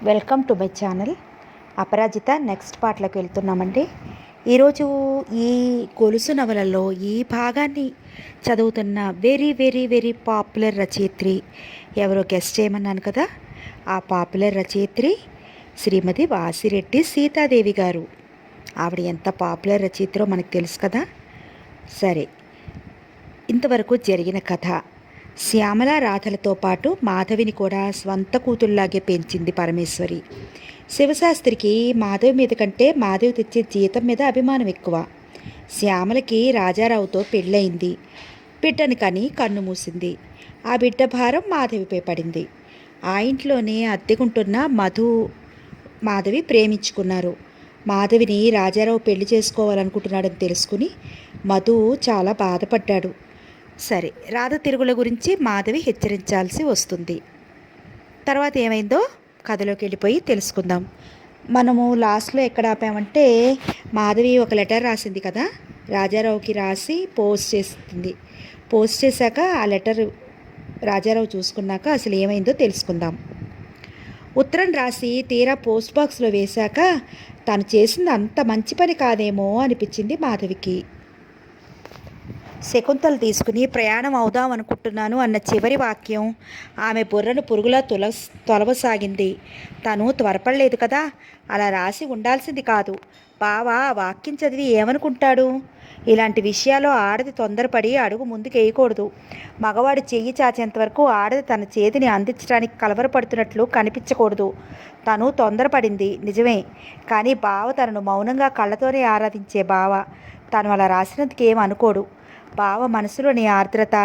Welcome to my channel. Aparajita next పార్ట్లోకి వెళ్తున్నామండి. ఈరోజు ఈ గొలుసు నవలలో ఈ భాగాన్ని చదువుతున్న వెరీ వెరీ వెరీ పాపులర్ రచయిత్రి ఎవరో గెస్ట్ చేయమన్నాను కదా. ఆ పాపులర్ రచయిత్రి శ్రీమతి వాసిరెడ్డి సీతాదేవి గారు. ఆవిడ ఎంత పాపులర్ రచయిత్రో మనకు తెలుసు కదా. సరే, ఇంతవరకు జరిగిన కథ. శ్యామల రాధలతో పాటు మాధవిని కూడా స్వంత కూతుళ్లాగే పెంచింది పరమేశ్వరి. శివశాస్త్రికి మాధవి మీద కంటే మాధవి తెచ్చే జీతం మీద అభిమానం ఎక్కువ. శ్యామలకి రాజారావుతో పెళ్ళయింది. బిడ్డని కని కన్ను మూసింది. ఆ బిడ్డ భారం మాధవిపై పడింది. ఆ ఇంట్లోనే అద్దెకుంటున్న మాధవి ప్రేమించుకున్నారు. మాధవిని రాజారావు పెళ్లి చేసుకోవాలనుకుంటున్నాడని తెలుసుకుని మధు చాలా బాధపడ్డాడు. సరే, రాధ తిరుగుల గురించి మాధవి హెచ్చరించాల్సి వస్తుంది. తర్వాత ఏమైందో కథలోకి వెళ్ళిపోయి తెలుసుకుందాం. మనము లాస్ట్లో ఎక్కడ ఆపామంటే, మాధవి ఒక లెటర్ రాసింది కదా, రాజారావుకి రాసి పోస్ట్ చేస్తుంది. పోస్ట్ చేశాక ఆ లెటర్ రాజారావు చూసుకున్నాక అసలు ఏమైందో తెలుసుకుందాం. ఉత్తరం రాసి తీరా పోస్ట్ బాక్స్లో వేశాక తను చేసింది అంత మంచి పని కాదేమో అనిపించింది మాధవికి. శకుంతలు తీసుకుని ప్రయాణం అవుదాం అనుకుంటున్నాను అన్న చివరి వాక్యం ఆమె బుర్రను పురుగులా తొలవసాగింది. తను త్వరపడలేదు కదా, అలా రాసి ఉండాల్సింది కాదు. బావా ఆ వాక్యం చదివి ఏమనుకుంటాడు? ఇలాంటి విషయాల్లో ఆడది తొందరపడి అడుగు ముందుకు వేయకూడదు. మగవాడు చెయ్యి చాచేంత వరకు ఆడది తన చేతిని అందించడానికి కలవరపడుతున్నట్లు కనిపించకూడదు. తను తొందరపడింది నిజమే, కానీ బావ తనను మౌనంగా కళ్ళతోనే ఆరాధించే బావ. తను అలా రాసినందుకు ఏం అనుకోడు. బావ మనసులోని ఆర్ద్రత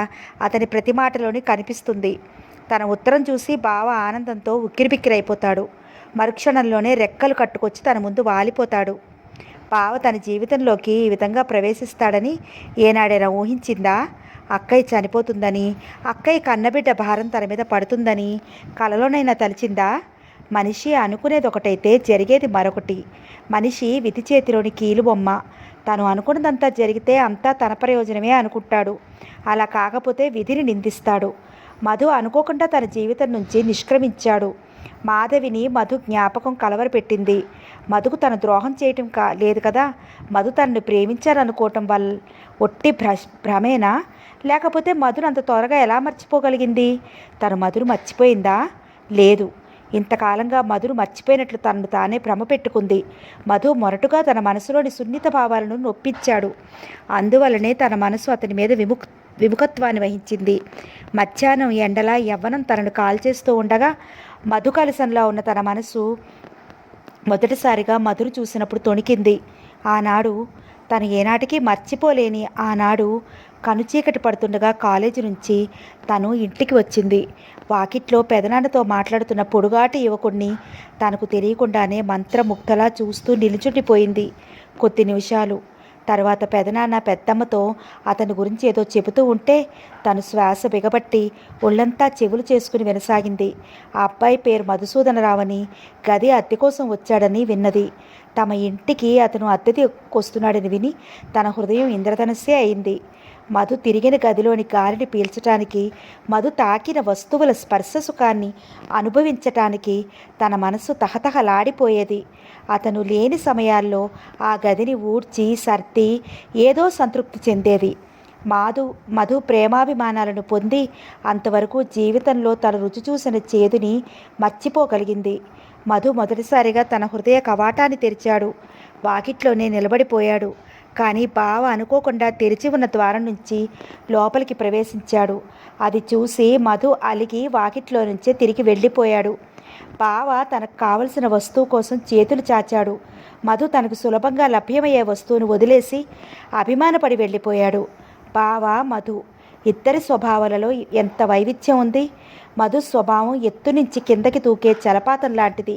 అతని ప్రతి మాటలోని కనిపిస్తుంది. తన ఉత్తరం చూసి బావ ఆనందంతో ఉక్కిరిబిక్కిరైపోతాడు. మరుక్షణంలోనే రెక్కలు కట్టుకొచ్చి తన ముందు వాలిపోతాడు. బావ తన జీవితంలోకి ఈ విధంగా ప్రవేశిస్తాడని ఏనాడైనా ఊహించిందా? అక్కయ్య చనిపోతుందని, అక్కయ్య కన్నబిడ్డ భారం తన మీద పడుతుందని కలలోనైనా తలిచిందా? మనిషి అనుకునేది ఒకటైతే జరిగేది మరొకటి. మనిషి విధి చేతిలోని కీలుబొమ్మ. తను అనుకున్నదంతా జరిగితే అంతా తన ప్రయోజనమే అనుకుంటాడు. అలా కాకపోతే విధిని నిందిస్తాడు. మధు అనుకోకుండా తన జీవితం నుంచి నిష్క్రమించాడు. మాధవిని మధు జ్ఞాపకం కలవరపెట్టింది. మధుకు తను ద్రోహం చేయటం లేదు కదా. మధు తనను ప్రేమించారనుకోవటం వల్ల ఒట్టి భ్రమేనా? లేకపోతే మధును అంత త్వరగా ఎలా మర్చిపోగలిగింది? తను మధును మర్చిపోయిందా? లేదు. ఇంతకాలంగా మధును మర్చిపోయినట్లు తనను తానే భ్రమ పెట్టుకుంది. మధు మొరటుగా తన మనసులోని సున్నిత భావాలను నొప్పించాడు. అందువలనే తన మనసు అతని మీద విముఖత్వాన్ని వహించింది. మధ్యాహ్నం ఎండలా యవ్వనం తనను కాల్చేస్తూ ఉండగా మధు కలసంలా ఉన్న తన మనసు మొదటిసారిగా మధును చూసినప్పుడు తొణికింది. ఆనాడు తను ఏనాటికి మర్చిపోలేని ఆనాడు కనుచీకటి పడుతుండగా కాలేజీ నుంచి తను ఇంటికి వచ్చింది. వాకిట్లో పెదనాన్నతో మాట్లాడుతున్న పొడుగాటి యువకుడిని తనకు తెలియకుండానే మంత్రముగ్ధలా చూస్తూ నిలుచుండిపోయింది కొద్ది నిమిషాలు. తర్వాత పెదనాన్న పెద్దమ్మతో అతని గురించి ఏదో చెబుతూ ఉంటే తను శ్వాస బిగబట్టి ఒళ్ళంతా చెవులు చేసుకుని వినసాగింది. ఆ అబ్బాయి పేరు మధుసూదనరావని, గది అద్దె కోసం వచ్చాడని విన్నది. తమ ఇంటికి అతను అద్దెకొస్తున్నాడని విని తన హృదయం ఇంద్రధనస్సే అయింది. మధు తిరిగిన గదిలోని గాలిని పీల్చటానికి, మధు తాకిన వస్తువుల స్పర్శ సుఖాన్ని అనుభవించటానికి తన మనసు తహతహలాడిపోయేది. అతను లేని సమయాల్లో ఆ గదిని ఊడ్చి సర్ది ఏదో సంతృప్తి చెందేది. మధు ప్రేమాభిమానాలను పొంది అంతవరకు జీవితంలో తన రుచి చూసిన చేదుని మర్చిపోగలిగింది. మధు మొదటిసారిగా తన హృదయ కవాటాన్ని తెరిచాడు. వాకిట్లోనే నిలబడిపోయాడు. కానీ బావ అనుకోకుండా తెరిచి ఉన్న ద్వారం నుంచి లోపలికి ప్రవేశించాడు. అది చూసి మధు అలిగి వాకిట్లో నుంచే తిరిగి వెళ్ళిపోయాడు. బావ తనకు కావలసిన వస్తువు కోసం చేతులు చాచాడు. మధు తనకు సులభంగా లభ్యమయ్యే వస్తువును వదిలేసి అభిమానపడి వెళ్ళిపోయాడు. బావ మధు ఇద్దరి స్వభావాలలో ఎంత వైవిధ్యం ఉంది. మధు స్వభావం ఎత్తు నుంచి కిందకి దూకే జలపాతం లాంటిది.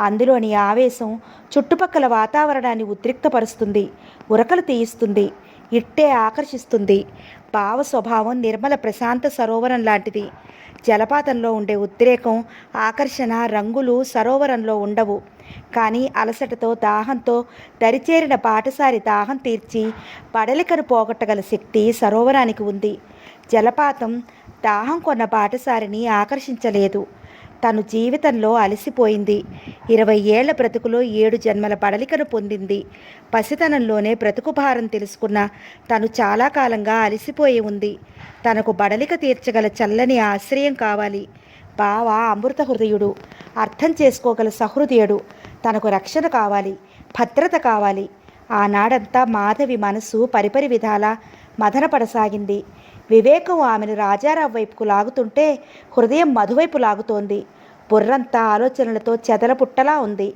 అందులోని ఆవేశం చుట్టుపక్కల వాతావరణాన్ని ఉద్రిక్తపరుస్తుంది, ఉరకలు తీయిస్తుంది, ఇట్టే ఆకర్షిస్తుంది. భావ స్వభావం నిర్మల ప్రశాంత సరోవరం లాంటిది. జలపాతంలో ఉండే ఉద్రేకం, ఆకర్షణ, రంగులు సరోవరంలో ఉండవు. కానీ అలసటతో దాహంతో దరిచేరిన బాటసారి దాహం తీర్చి పడలికను పోగొట్టగల శక్తి సరోవరానికి ఉంది. జలపాతం దాహం కొన్న బాటసారిని ఆకర్షించలేదు. తను జీవితంలో అలసిపోయింది. 20 ఏళ్ల బ్రతుకులో 7 జన్మల బడలికను పొందింది. పసితనంలోనే బ్రతుకు భారం తెలుసుకున్న తను చాలా కాలంగా అలసిపోయి ఉంది. తనకు బడలిక తీర్చగల చల్లని ఆశ్రయం కావాలి. బావ అమృత హృదయుడు, అర్థం చేసుకోగల సహృదయుడు. తనకు రక్షణ కావాలి, భద్రత కావాలి. ఆనాడంతా మాధవి మనసు పరిపరి విధాలా మదనపడసాగింది. వివేకం ఆమెను రాజారావు వైపుకు లాగుతుంటే హృదయం మధువైపు లాగుతోంది. బుర్రంతా ఆలోచనలతో చెదలపుట్టలా ఉంది.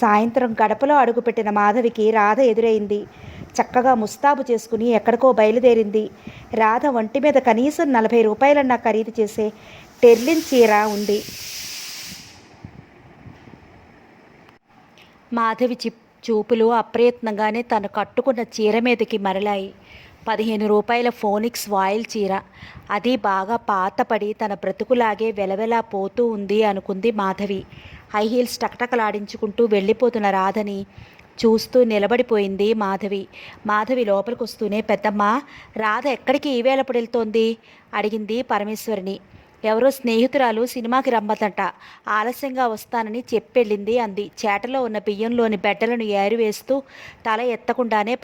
సాయంత్రం గడపలో అడుగుపెట్టిన మాధవికి రాధ ఎదురైంది. చక్కగా ముస్తాబు చేసుకుని ఎక్కడికో బయలుదేరింది. రాధ ఒంటి మీద కనీసం 40 రూపాయలన్నా ఖరీదు చేసే టెర్లిన్ చీర ఉంది. మాధవి చూపులు అప్రయత్నంగానే తను కట్టుకున్న చీర మీదకి మరలాయి. 15 రూపాయల ఫోనిక్స్ వాయిల్ చీర. అది బాగా పాతపడి తన బ్రతుకులాగే వెలవెలా పోతూ ఉంది అనుకుంది మాధవి. హై హీల్స్ టకటకలాడించుకుంటూ వెళ్ళిపోతున్న రాధని చూస్తూ నిలబడిపోయింది మాధవి. మాధవి లోపలికి వస్తూనే, పెద్దమ్మ, రాధ ఎక్కడికి ఈవేళప్పుడు వెళ్తోంది అడిగింది పరమేశ్వరిని. ఎవరో స్నేహితురాలు సినిమాకి రమ్మదంట, ఆలస్యంగా వస్తానని చెప్పెళ్ళింది అంది చేటలో ఉన్న బియ్యంలోని బెడ్డలను ఏరివేస్తూ తల ఎత్తకుండానే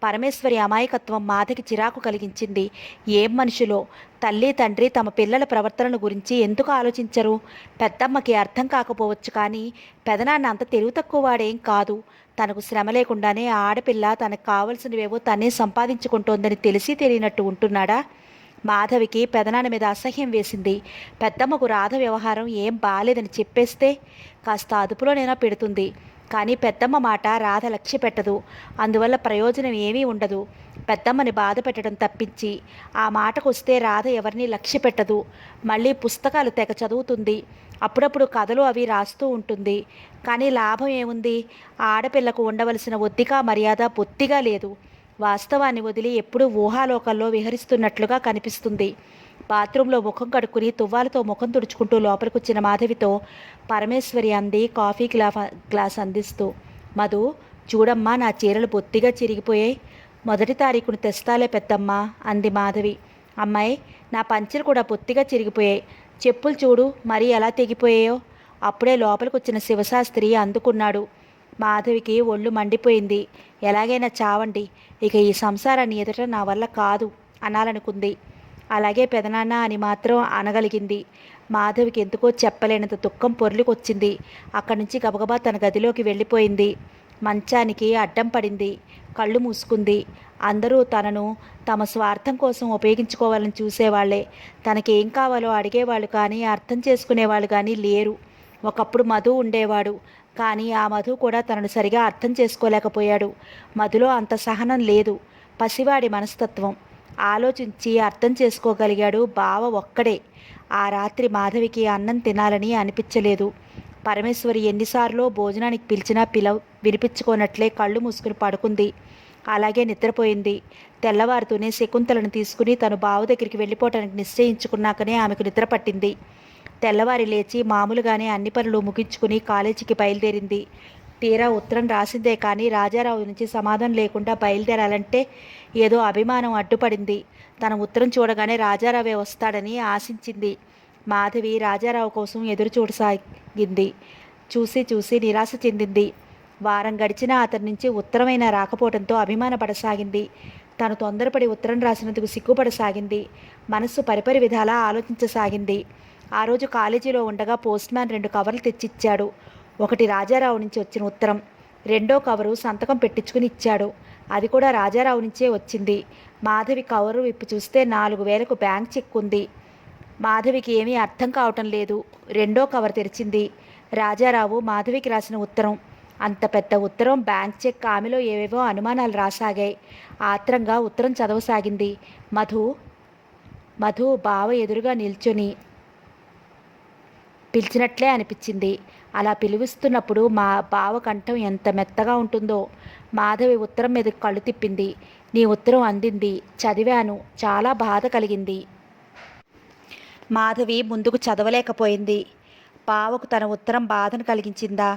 పరమేశ్వరి అమాయకత్వం మాధకి చిరాకు కలిగించింది. ఏం మనుషులో! తల్లి తండ్రి తమ పిల్లల ప్రవర్తనను గురించి ఎందుకు ఆలోచించరు? పెద్దమ్మకి అర్థం కాకపోవచ్చు, కానీ పెదనాన్న అంత తెలివి తక్కువ వాడేం కాదు. తనకు శ్రమ లేకుండానే ఆడపిల్ల తనకు కావలసినవేవో తనే సంపాదించుకుంటోందని తెలిసి తెలియనట్టు ఉంటున్నాడా? మాధవికి పెదనాన్న మీద అసహ్యం వేసింది. పెద్దమ్మకు రాధ వ్యవహారం ఏం బాలేదని చెప్పేస్తే కాస్త అదుపులోనైనా పెడుతుంది. కానీ పెద్దమ్మ మాట రాధ లక్ష్య పెట్టదు. అందువల్ల ప్రయోజనం ఏమీ ఉండదు. పెద్దమ్మని బాధ పెట్టడం తప్పించి. ఆ మాటకు వస్తే రాధ ఎవరిని లక్ష్య పెట్టదు. మళ్ళీ పుస్తకాలు తెగ చదువుతుంది. అప్పుడప్పుడు కథలు అవి రాస్తూ ఉంటుంది. కానీ లాభం ఏముంది? ఆడపిల్లకు ఉండవలసిన ఒద్దిక మర్యాద బొత్తిగా లేదు. వాస్తవాన్ని వదిలి ఎప్పుడూ ఊహాలోకంలో విహరిస్తున్నట్లుగా కనిపిస్తుంది. బాత్రూంలో ముఖం కడుక్కుని తువ్వాలతో ముఖం తుడుచుకుంటూ లోపలికొచ్చిన మాధవితో పరమేశ్వరి అంది కాఫీ గ్లాస్ అందిస్తూ. మధు, చూడమ్మా, నా చీరలు బొత్తిగా చిరిగిపోయాయి. 1 తారీఖును తెస్తాలే పెద్దమ్మ అంది మాధవి. అమ్మాయి, నా పంచెలు కూడా బొత్తిగా చిరిగిపోయాయి. చెప్పులు చూడు మరీ ఎలా తెగిపోయాయో. అప్పుడే లోపలికొచ్చిన శివశాస్త్రి అందుకున్నాడు. మాధవికి ఒళ్ళు మండిపోయింది. ఎలాగైనా చావండి, ఇక ఈ సంసారాన్ని ఎదుట నా వల్ల కాదు అనాలనుకుంది. అలాగే పెదనాన్న అని మాత్రం అనగలిగింది. మాధవికి ఎందుకో చెప్పలేనంత దుఃఖం పొర్లికొచ్చింది. అక్కడి నుంచి గబగబా తన గదిలోకి వెళ్ళిపోయింది. మంచానికి అడ్డం పడింది. కళ్ళు మూసుకుంది. అందరూ తనను తమ స్వార్థం కోసం ఉపయోగించుకోవాలని చూసేవాళ్లే. తనకేం కావాలో అడిగేవాళ్ళు కానీ అర్థం చేసుకునేవాళ్ళు కానీ లేరు. ఒకప్పుడు మధు ఉండేవాడు, కానీ ఆ మధు కూడా తనను సరిగా అర్థం చేసుకోలేకపోయాడు. మధులో అంత సహనం లేదు. పసివాడి మనస్తత్వం. ఆలోచించి అర్థం చేసుకోగలిగాడు బావ ఒక్కడే. ఆ రాత్రి మాధవికి అన్నం తినాలని అనిపించలేదు. పరమేశ్వరి ఎన్నిసార్లు భోజనానికి పిలిచినా వినిపించుకోనట్లే కళ్ళు మూసుకుని పడుకుంది. అలాగే నిద్రపోయింది. తెల్లవారుతూనే శకుంతలను తీసుకుని తను బావ దగ్గరికి వెళ్ళిపోవటానికి నిశ్చయించుకున్నాకనే ఆమెకు నిద్ర పట్టింది. తెల్లవారి లేచి మామూలుగానే అన్ని పనులు ముగించుకుని కాలేజీకి బయలుదేరింది. తీరా ఉత్తరం రాసిందే కానీ రాజారావు నుంచి సమాధానం లేకుండా బయలుదేరాలంటే ఏదో అభిమానం అడ్డుపడింది. తన ఉత్తరం చూడగానే రాజారావే వస్తాడని ఆశించింది. మాధవి రాజారావు కోసం ఎదురు చూడసాగింది. చూసి నిరాశ చెందింది. వారం గడిచినా అతని నుంచి ఉత్తరమైనా రాకపోవడంతో అభిమానపడసాగింది. తను తొందరపడి ఉత్తరం రాసినందుకు సిగ్గుపడసాగింది. మనస్సు పరిపరి విధాలా ఆలోచించసాగింది. ఆ రోజు కాలేజీలో ఉండగా పోస్ట్ మ్యాన్ 2 కవర్లు తెచ్చిచ్చాడు. ఒకటి రాజారావు నుంచి వచ్చిన ఉత్తరం, 2వ కవరు సంతకం పెట్టించుకుని ఇచ్చాడు. అది కూడా రాజారావు నుంచే వచ్చింది. మాధవి కవరు విప్పి చూస్తే 4,000కు బ్యాంక్ చెక్ ఉంది. మాధవికి ఏమీ అర్థం కావటం లేదు. 2వ కవర్ తెరిచింది. రాజారావు మాధవికి రాసిన ఉత్తరం. అంత పెద్ద ఉత్తరం, బ్యాంక్ చెక్, ఆమెలో ఏవేవో అనుమానాలు రాసాగాయి. ఆత్రంగా ఉత్తరం చదవసాగింది. మధు బావ ఎదురుగా నిల్చొని పిలిచినట్లే అనిపించింది. అలా పిలువిస్తున్నప్పుడు మా బావ కంఠం ఎంత మెత్తగా ఉంటుందో. మాధవి ఉత్తరం మీద కళ్ళు తిప్పింది. నీ ఉత్తరం అందింది, చదివాను, చాలా బాధ కలిగింది. మాధవి ముందుకు చదవలేకపోయింది. బావకు తన ఉత్తరం బాధను కలిగించిందా?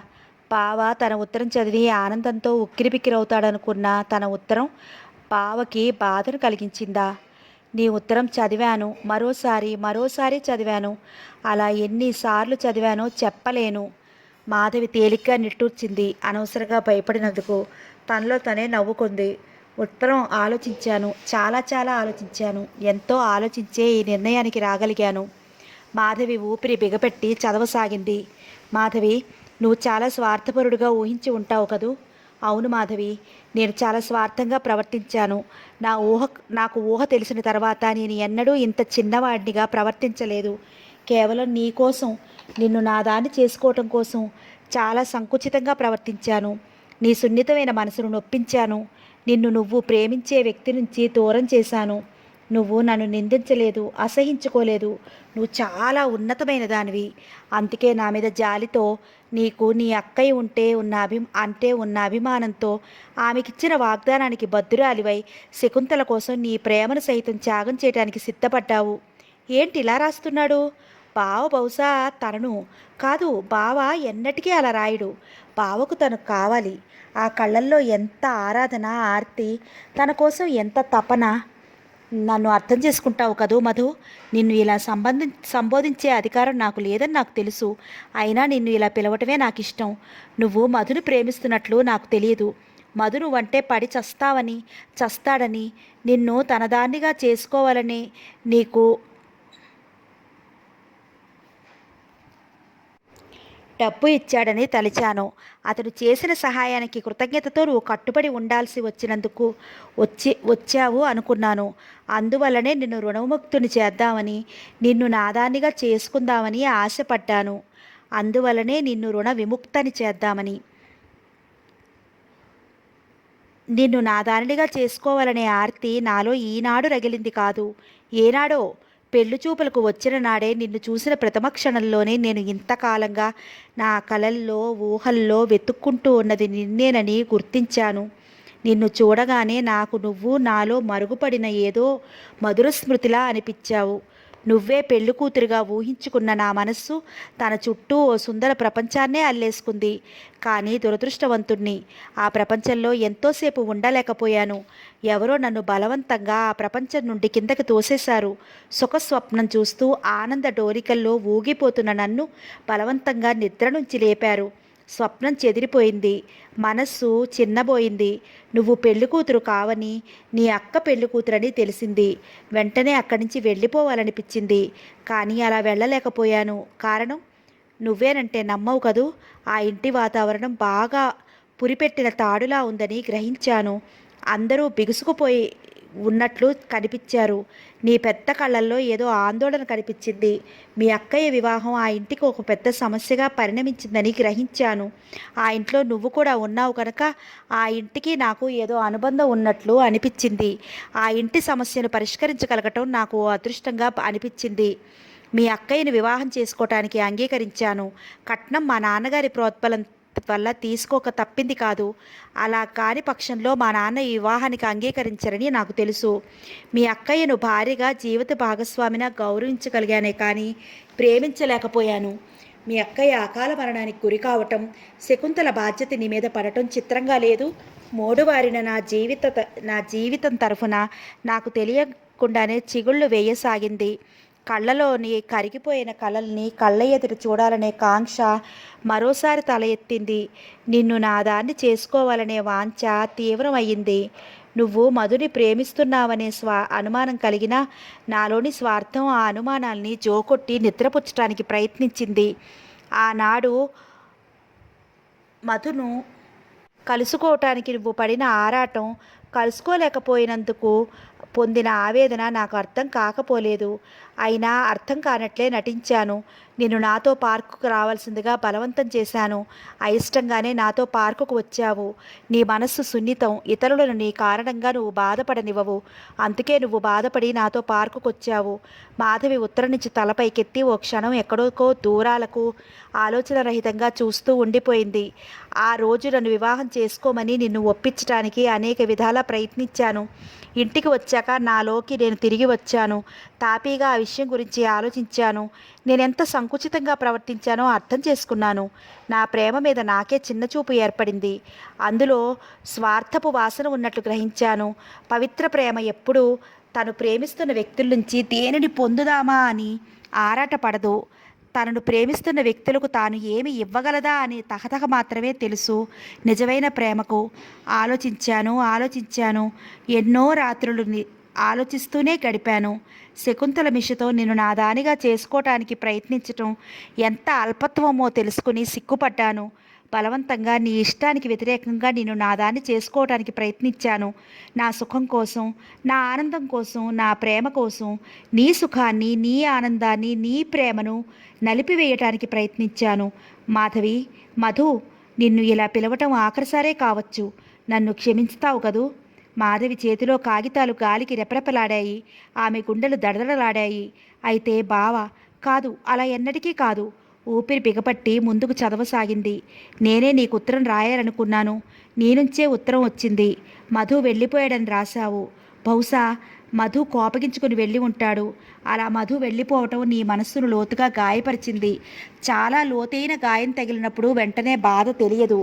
బావ తన ఉత్తరం చదివి ఆనందంతో ఉక్కిరిబిక్కిరవుతాడనుకున్న తన ఉత్తరం బావకి బాధను కలిగించిందా? నీ ఉత్తరం చదివాను, మరోసారి చదివాను. అలా ఎన్నిసార్లు చదివానో చెప్పలేను. మాధవి తేలిగ్గా నిట్టూర్చింది. అనవసరంగా భయపడినందుకు తనలో తనే నవ్వుకుంది. ఉత్తరం ఆలోచించాను, చాలా ఆలోచించాను. ఎంతో ఆలోచించే ఈ నిర్ణయానికి రాగలిగాను. మాధవి ఊపిరి బిగపెట్టి చదవసాగింది. మాధవి, నువ్వు చాలా స్వార్థపరుడుగా ఊహించి ఉంటావు కదూ? అవును మాధవి, నేను చాలా స్వార్థంగా ప్రవర్తించాను. నాకు ఊహ తెలిసిన తర్వాత నేను ఎన్నడూ ఇంత చిన్నవాడినిగా ప్రవర్తించలేదు. కేవలం నీ కోసం, నిన్ను నా దాన్ని చేసుకోవటం కోసం చాలా సంకుచితంగా ప్రవర్తించాను. నీ సున్నితమైన మనసును నొప్పించాను. నిన్ను నువ్వు ప్రేమించే వ్యక్తి నుంచి దూరం చేశాను. నువ్వు నన్ను నిందించలేదు, అసహించుకోలేదు. నువ్వు చాలా ఉన్నతమైన దానివి. అందుకే నా మీద జాలితో, నీకు నీ అక్కయ్య ఉన్న అభిమానంతో, ఆమెకిచ్చిన వాగ్దానానికి బద్దురాలివై శకుంతల కోసం నీ ప్రేమను సైతం త్యాగం చేయడానికి సిద్ధపడ్డావు. ఏంటి ఇలా రాస్తున్నాడు? బావ బహుశా తనను కాదు, బావ ఎన్నటికీ అలా రాయడు. బావకు తను కావాలి. ఆ కళ్ళల్లో ఎంత ఆరాధన, ఆర్తి, తన కోసం ఎంత తపన. నన్ను అర్థం చేసుకుంటావు కదూ మధు. నిన్ను ఇలా సంబోధించే అధికారం నాకు లేదని నాకు తెలుసు. అయినా నిన్ను ఇలా పిలవటమే నాకు ఇష్టం. నువ్వు మధును ప్రేమిస్తున్నట్లు నాకు తెలియదు. మధు నువ్వంటే పడి చస్తాడని, నిన్ను తనదాన్నిగా చేసుకోవాలని నీకు డబ్బు ఇచ్చాడని తలిచాను. అతడు చేసిన సహాయానికి కృతజ్ఞతతో నువ్వు కట్టుబడి ఉండాల్సి వచ్చినందుకు వచ్చావు అనుకున్నాను. అందువల్లనే నిన్ను రుణముక్తుని చేద్దామని, నిన్ను నాదానిగా చేసుకుందామని ఆశపడ్డాను. అందువల్లనే నిన్ను రుణ విముక్తని చేద్దామని, నిన్ను నాదానిగా చేసుకోవాలనే ఆర్తి నాలో ఈనాడు రగిలింది కాదు, ఏనాడో పెళ్లి చూపులకు వచ్చిన నాడే నిన్ను చూసిన ప్రథమ క్షణంలోనే నేను ఇంతకాలంగా నా కలల్లో, ఊహల్లో వెతుక్కుంటూ ఉన్నది నిన్నేనని గుర్తించాను. నిన్ను చూడగానే నాకు నువ్వు నాలో మరుగుపడిన ఏదో మధుర స్మృతిలా అనిపించావు. నువ్వే పెళ్లి కూతురుగా ఊహించుకున్న నా మనస్సు తన చుట్టూ ఓ సుందర ప్రపంచాన్నే అల్లేసుకుంది. కానీ దురదృష్టవంతుణ్ణి. ఆ ప్రపంచంలో ఎంతోసేపు ఉండలేకపోయాను. ఎవరో నన్ను బలవంతంగా ఆ ప్రపంచం నుండి కిందకి తోసేశారు. సుఖస్వప్నం చూస్తూ ఆనంద డోరికల్లో ఊగిపోతున్న నన్ను బలవంతంగా నిద్ర నుంచి లేపారు. స్వప్నం చెదిరిపోయింది. మనస్సు చిన్నబోయింది. నువ్వు పెళ్లి కూతురు కావని, నీ అక్క పెళ్లి కూతురని తెలిసింది. వెంటనే అక్కడి నుంచి వెళ్ళిపోవాలనిపించింది. కానీ అలా వెళ్ళలేకపోయాను. కారణం నువ్వేనంటే నమ్మవు కదూ. ఆ ఇంటి వాతావరణం బాగా పురిపెట్టిన తాడులా ఉందని గ్రహించాను. అందరూ బిగుసుకుపోయి ఉన్నట్లు కనిపించారు. నీ పెద్ద కళ్ళల్లో ఏదో ఆందోళన కనిపించింది. మీ అక్కయ్య వివాహం ఆ ఇంటికి ఒక పెద్ద సమస్యగా పరిణమించిందని గ్రహించాను. ఆ ఇంట్లో నువ్వు కూడా ఉన్నావు కనుక ఆ ఇంటికి నాకు ఏదో అనుబంధం ఉన్నట్లు అనిపించింది. ఆ ఇంటి సమస్యను పరిష్కరించగలగటం నాకు అదృష్టంగా అనిపించింది. మీ అక్కయ్యను వివాహం చేసుకోవటానికి అంగీకరించాను. కట్నం మా నాన్నగారి ప్రోద్బలం వల్ల తీసుకోక తప్పింది కాదు. అలా కాని పక్షంలో మా నాన్న ఈ వివాహానికి అంగీకరించరని నాకు తెలుసు. మీ అక్కయ్యను భార్యగా, జీవిత భాగస్వామిగా గౌరవించగలిగానే కానీ ప్రేమించలేకపోయాను. మీ అక్కయ్య అకాల మరణానికి గురి కావటం, శకుంతల బాధ్యత నీ మీద పడటం చిత్రంగా లేదు? మోడువారిన నా జీవితం తరఫున నాకు తెలియకుండానే చిగుళ్ళు వేయసాగింది. కళ్ళలోని కరిగిపోయిన కలల్ని కళ్ళ ఎదురు చూడాలనే కాంక్ష మరోసారి తల ఎత్తింది. నిన్ను నాదాన్ని చేసుకోవాలనే వాంఛ తీవ్రమయ్యింది. నువ్వు మధుని ప్రేమిస్తున్నావనే అనుమానం కలిగినా నాలోని స్వార్థం ఆ అనుమానాల్ని జోకొట్టి నిద్రపుచ్చటానికి ప్రయత్నించింది. ఆనాడు మధును కలుసుకోవటానికి నువ్వు పడిన ఆరాటం, కలుసుకోలేకపోయినందుకు పొందిన ఆవేదన నాకు అర్థం కాకపోలేదు. అయినా అర్థం కానట్లే నటించాను. నిన్ను నాతో పార్కుకు రావాల్సిందిగా బలవంతం చేశాను. అయిష్టంగానే నాతో పార్కుకు వచ్చావు. నీ మనస్సు సున్నితం. ఇతరులను నీ కారణంగా నువ్వు బాధపడనివ్వవు. అందుకే నువ్వు బాధపడి నాతో పార్కుకు వచ్చావు. మాధవి ఉత్తరం నుంచి తలపైకెత్తి ఓ క్షణం ఎక్కడోకో దూరాలకు ఆలోచన రహితంగా చూస్తూ ఉండిపోయింది. ఆ రోజు నన్ను వివాహం చేసుకోమని నిన్ను ఒప్పించటానికి అనేక విధాలా ప్రయత్నించాను. ఇంటికి వచ్చాక నాలోకి నేను తిరిగి వచ్చాను. తాపీగా ఆ విషయం గురించి ఆలోచించాను. నేనెంత సంకుచితంగా ప్రవర్తించానో అర్థం చేసుకున్నాను. నా ప్రేమ మీద నాకే చిన్నచూపు ఏర్పడింది. అందులో స్వార్థపు వాసన ఉన్నట్లు గ్రహించాను. పవిత్ర ప్రేమ ఎప్పుడూ తను ప్రేమిస్తున్న వ్యక్తుల నుంచి దేనిని పొందుదామా అని ఆరాటపడదు. తనను ప్రేమిస్తున్న వ్యక్తులకు తాను ఏమి ఇవ్వగలదా అని తహతహ మాత్రమే తెలుసు. నిజమైన ప్రేమకు ఆలోచించాను. ఎన్నో రాత్రులు ఆలోచిస్తూనే గడిపాను. శకుంతల మిషతో నిన్ను నా దానిగా చేసుకోవటానికి ప్రయత్నించటం ఎంత అల్పత్వమో తెలుసుకుని సిగ్గుపడ్డాను. బలవంతంగా నీ ఇష్టానికి వ్యతిరేకంగా నిన్ను నా దాన్ని చేసుకోవటానికి ప్రయత్నించాను. నా సుఖం కోసం, నా ఆనందం కోసం, నా ప్రేమ కోసం, నీ సుఖాన్ని, నీ ఆనందాన్ని, నీ ప్రేమను నలిపివేయటానికి ప్రయత్నించాను. మాధవి, మధు, నిన్ను ఇలా పిలవటం ఆఖరిసారే కావచ్చు. నన్ను క్షమిస్తావు కదూ? మాధవి చేతిలో కాగితాలు గాలికి రెపరెపలాడాయి. ఆమె గుండెలు దడదడలాడాయి. అయితే బావ, కాదు, అలా ఎన్నటికీ కాదు. ఊపిరి బిగపట్టి ముందుకు చదవసాగింది. నేనే నీకు ఉత్తరం రాయాలనుకున్నాను. నీ నుంచే ఉత్తరం వచ్చింది. మధు వెళ్ళిపోయాడని రాశావు. బహుశా మధు కోపగించుకుని వెళ్ళి ఉంటాడు. అలా మధు వెళ్ళిపోవటం నీ మనస్సును లోతుగా గాయపరిచింది. చాలా లోతైన గాయం తగిలినప్పుడు వెంటనే బాధ తెలియదు.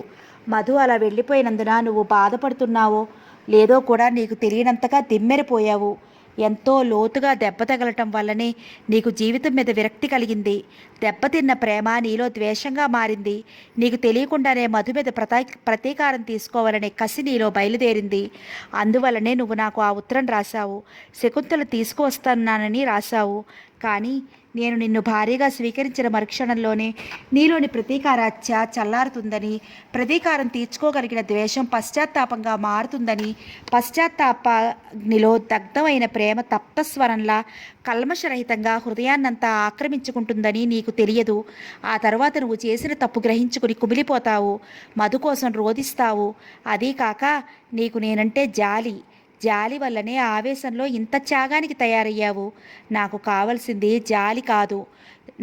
మధు అలా వెళ్ళిపోయినందున నువ్వు బాధపడుతున్నావో లేదో కూడా నీకు తెలియనంతగా దిమ్మెరిపోయావు. ఎంతో లోతుగా దెబ్బ తగలటం వల్లనే నీకు జీవితం మీద విరక్తి కలిగింది. దెబ్బతిన్న ప్రేమ నీలో ద్వేషంగా మారింది. నీకు తెలియకుండానే మధు మీద ప్రతీకారం తీసుకోవాలనే కసి నీలో బయలుదేరింది. అందువల్లనే నువ్వు నాకు ఆ ఉత్తరం రాశావు. శకుంతల తీసుకువస్తున్నానని రాశావు. కానీ నేను నిన్ను భారీగా స్వీకరించిన మరుక్షణంలోనే నీలోని ప్రతీకారాచ్య చల్లారుతుందని, ప్రతీకారం తీర్చుకోగలిగిన ద్వేషం పశ్చాత్తాపంగా మారుతుందని, పశ్చాత్తాపాగ్నిలో దగ్ధమైన ప్రేమ తప్తస్వరంలా కల్మషరహితంగా హృదయాన్నంతా ఆక్రమించుకుంటుందని నీకు తెలియదు. ఆ తర్వాత నువ్వు చేసిన తప్పు గ్రహించుకుని కుమిలిపోతావు. మధు కోసం రోధిస్తావు. అదీ కాక నీకు నేనంటే జాలి వల్లనే ఆవేశంలో ఇంత త్యాగానికి తయారయ్యావు. నాకు కావలసింది జాలి కాదు.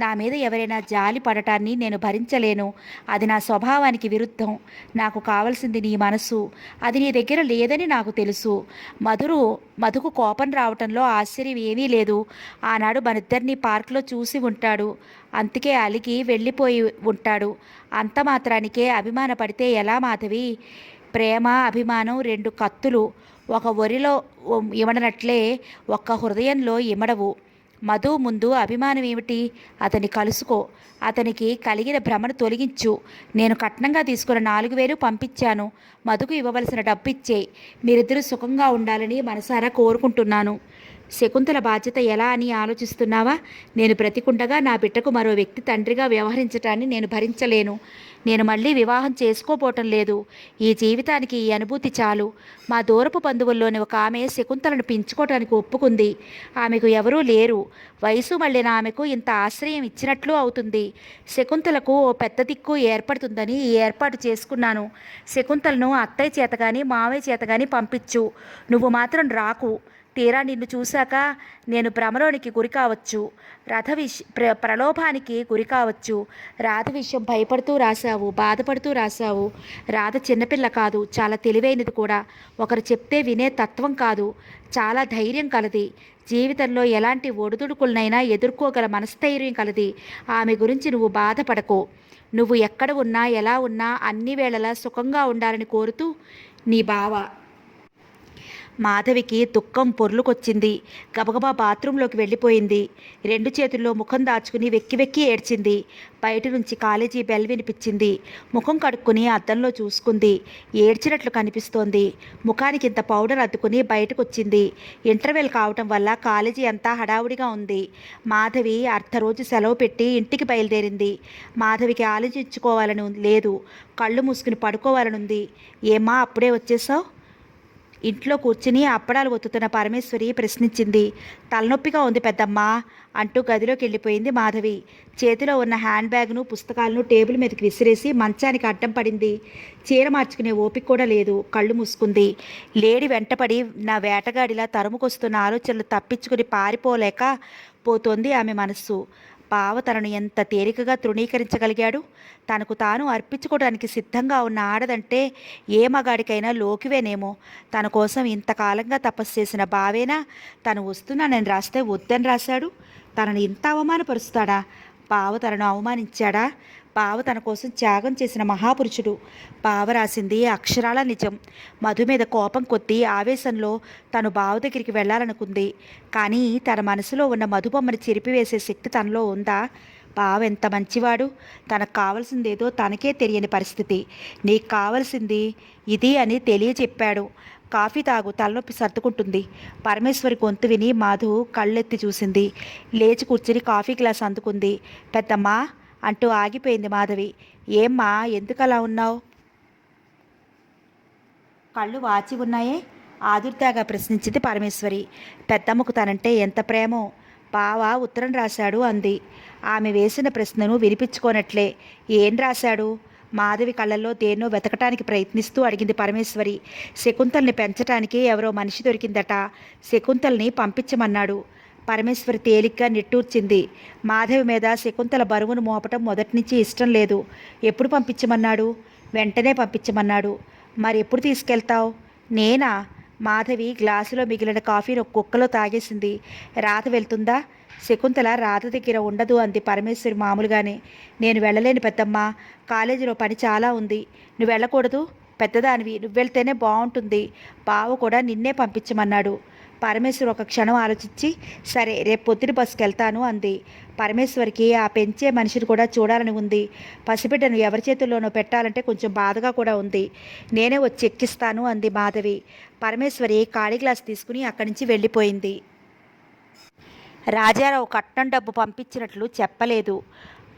నా మీద ఎవరైనా జాలి పడటాన్ని నేను భరించలేను. అది నా స్వభావానికి విరుద్ధం. నాకు కావలసింది నీ మనసు. అది నీ దగ్గర లేదని నాకు తెలుసు. మధుకు కోపం రావటంలో ఆశ్చర్యం ఏమీ లేదు. ఆనాడు మనిద్దరినీ పార్కులో చూసి ఉంటాడు. అందుకే అలిగి వెళ్ళిపోయి ఉంటాడు. అంత మాత్రానికే అభిమానపడితే ఎలా మాధవి? ప్రేమ, అభిమానం రెండు కత్తులు. ఒక ఒరిలో ఇమడనట్లే ఒక్క హృదయంలో ఇమడవు. మధు ముందు అభిమానం ఏమిటి? అతన్ని కలుసుకో. అతనికి కలిగిన భ్రమను తొలగించు. నేను కట్నంగా తీసుకున్న 4,000 పంపించాను. మధుకు ఇవ్వవలసిన డబ్బు ఇచ్చేయి. మీరిద్దరూ సుఖంగా ఉండాలని మనసారా కోరుకుంటున్నాను. శకుంతల బాధ్యత ఎలా అని ఆలోచిస్తున్నావా? నేను బ్రతికుండగా నా బిడ్డకు మరో వ్యక్తి తండ్రిగా వ్యవహరించటాన్ని నేను భరించలేను. నేను మళ్ళీ వివాహం చేసుకోపోవటం లేదు. ఈ జీవితానికి ఈ అనుభూతి చాలు. మా దూరపు బంధువుల్లోని ఒక ఆమె శకుంతలను పెంచుకోవటానికి ఒప్పుకుంది. ఆమెకు ఎవరూ లేరు. వయసు మళ్ళిన ఆమెకు ఇంత ఆశ్రయం ఇచ్చినట్లు అవుతుంది. శకుంతలకు ఓ పెద్ద దిక్కు ఏర్పడుతుందని ఈ ఏర్పాటు చేసుకున్నాను. శకుంతలను అత్తయ్య చేతగాని మావయ్య చేతగాని పంపించు. నువ్వు మాత్రం రాకు. తీరా నిన్ను చూశాక నేను భ్రమలోనికి గురి కావచ్చు. ప్రలోభానికి గురి కావచ్చు. రాధ విషయం భయపడుతూ రాశావు, బాధపడుతూ రాశావు. రాధ చిన్నపిల్ల కాదు, చాలా తెలివైనది కూడా. ఒకరు చెప్తే వినే తత్వం కాదు, చాలా ధైర్యం కలది. జీవితంలో ఎలాంటి ఒడిదుడుకులనైనా ఎదుర్కోగల మనస్థైర్యం కలది. ఆమె గురించి నువ్వు బాధపడకు. నువ్వు ఎక్కడ ఉన్నా, ఎలా ఉన్నా అన్ని వేళలా సుఖంగా ఉండాలని కోరుతూ నీ బావ. మాధవికి దుఃఖం పొర్లుకొచ్చింది. గబగబా బాత్రూంలోకి వెళ్ళిపోయింది. 2 చేతుల్లో ముఖం దాచుకుని వెక్కి వెక్కి ఏడ్చింది. బయట నుంచి కాలేజీ బెల్ వినిపించింది. ముఖం కడుక్కుని అద్దంలో చూసుకుంది. ఏడ్చినట్లు కనిపిస్తోంది. ముఖానికి ఇంత పౌడర్ అద్దుకుని బయటకు వచ్చింది. ఇంటర్వెల్ కావటం వల్ల కాలేజీ అంతా హడావుడిగా ఉంది. మాధవి రోజు సెలవు పెట్టి ఇంటికి బయలుదేరింది. మాధవికి ఆలోచించుకోవాలని లేదు, కళ్ళు మూసుకుని పడుకోవాలనుంది. ఏమ్మా అప్పుడే వచ్చేసావు? ఇంట్లో కూర్చుని అప్పడాలు ఒత్తుతున్న పరమేశ్వరి ప్రశ్నించింది. తలనొప్పిగా ఉంది పెద్దమ్మ అంటూ గదిలోకి వెళ్ళిపోయింది మాధవి. చేతిలో ఉన్న హ్యాండ్ బ్యాగ్ను, పుస్తకాలను టేబుల్ మీదకి విసిరేసి మంచానికి అడ్డం పడింది. చీర మార్చుకునే ఓపిక కూడా లేదు. కళ్ళు మూసుకుంది. లేడి వెంటపడి నా వేటగాడిలా తరుముకొస్తున్న ఆలోచనలు తప్పించుకుని పారిపోలేక పోతోంది ఆమె మనస్సు. బావ తనను ఎంత తేలికగా తృణీకరించగలిగాడు? తనకు తాను అర్పించుకోవడానికి సిద్ధంగా ఉన్న ఆడదంటే ఏ మగాడికైనా లోకివేనేమో. తన కోసం ఇంతకాలంగా తపస్సు చేసిన బావేనా తను వస్తున్నానని రాస్తే వద్దని రాశాడు? తనను ఇంత అవమానపరుస్తాడా? బావ తనను అవమానించాడా? బావ తన కోసం త్యాగం చేసిన మహాపురుషుడు. బావ రాసింది అక్షరాల నిజం. మధు మీద కోపం కొద్దీ ఆవేశంలో తను బావ దగ్గరికి వెళ్ళాలనుకుంది. కానీ తన మనసులో ఉన్న మధుబొమ్మని చెరిపివేసే శక్తి తనలో ఉందా? బావ ఎంత మంచివాడు. తనకు కావలసిందేదో తనకే తెలియని పరిస్థితి. నీకు కావలసింది ఇది అని తెలియచెప్పాడు. కాఫీ తాగు, తలనొప్పి సర్దుకుంటుంది. పరమేశ్వరి గొంతు విని మాధు కళ్ళెత్తి చూసింది. లేచి కూర్చుని కాఫీ గ్లాస్ అందుకుంది. పెద్దమ్మా అంటూ ఆగిపోయింది మాధవి. ఏమ్మా, ఎందుకలా ఉన్నావు? కళ్ళు వాచి ఉన్నాయే ఆదుర్దాగా ప్రశ్నించింది పరమేశ్వరి. పెద్దమ్మకు తనంటే ఎంత ప్రేమో. బావ ఉత్తరం రాశాడు అంది. ఆమె వేసిన ప్రశ్నను వినిపించుకోనట్లే. ఏం రాశాడు? మాధవి కళ్ళల్లో దేన్నో వెతకటానికి ప్రయత్నిస్తూ అడిగింది పరమేశ్వరి. శకుంతల్ని పెంచటానికి ఎవరో మనిషి దొరికిందట, శకుంతల్ని పంపించమన్నాడు. పరమేశ్వరి తేలిగ్గా నిట్టూర్చింది. మాధవి మీద శకుంతల బరువును మోపటం మొదటి నుంచి ఇష్టం లేదు. ఎప్పుడు పంపించమన్నాడు? వెంటనే పంపించమన్నాడు. మరి ఎప్పుడు తీసుకెళ్తావు? నేనా? మాధవి గ్లాసులో మిగిలిన కాఫీని ఒక కుక్కలో తాగేసింది. రాత వెళ్తుందా? శకుంతల రాత దగ్గర ఉండదు అంది పరమేశ్వరి మామూలుగానే. నేను వెళ్ళలేను పెద్దమ్మా, కాలేజీలో పని చాలా ఉంది. నువ్వు వెళ్ళకూడదు, పెద్దదానివి, నువ్వు వెళ్తేనే బాగుంటుంది. బావ కూడా నిన్నే పంపించమన్నాడు. పరమేశ్వరి ఒక క్షణం ఆలోచించి, సరే రేపు పొద్దున బస్సుకి వెళ్తాను అంది. పరమేశ్వరికి ఆ పెంచే మనిషిని కూడా చూడాలని ఉంది. పసిబిడ్డను ఎవరి చేతుల్లోనో పెట్టాలంటే కొంచెం బాధగా కూడా ఉంది. నేనే వచ్చి ఎక్కిస్తాను అంది మాధవి. పరమేశ్వరి ఖాళీ గ్లాస్ తీసుకుని అక్కడి నుంచి వెళ్ళిపోయింది. రాజారావు కట్నం డబ్బు పంపించినట్లు చెప్పలేదు.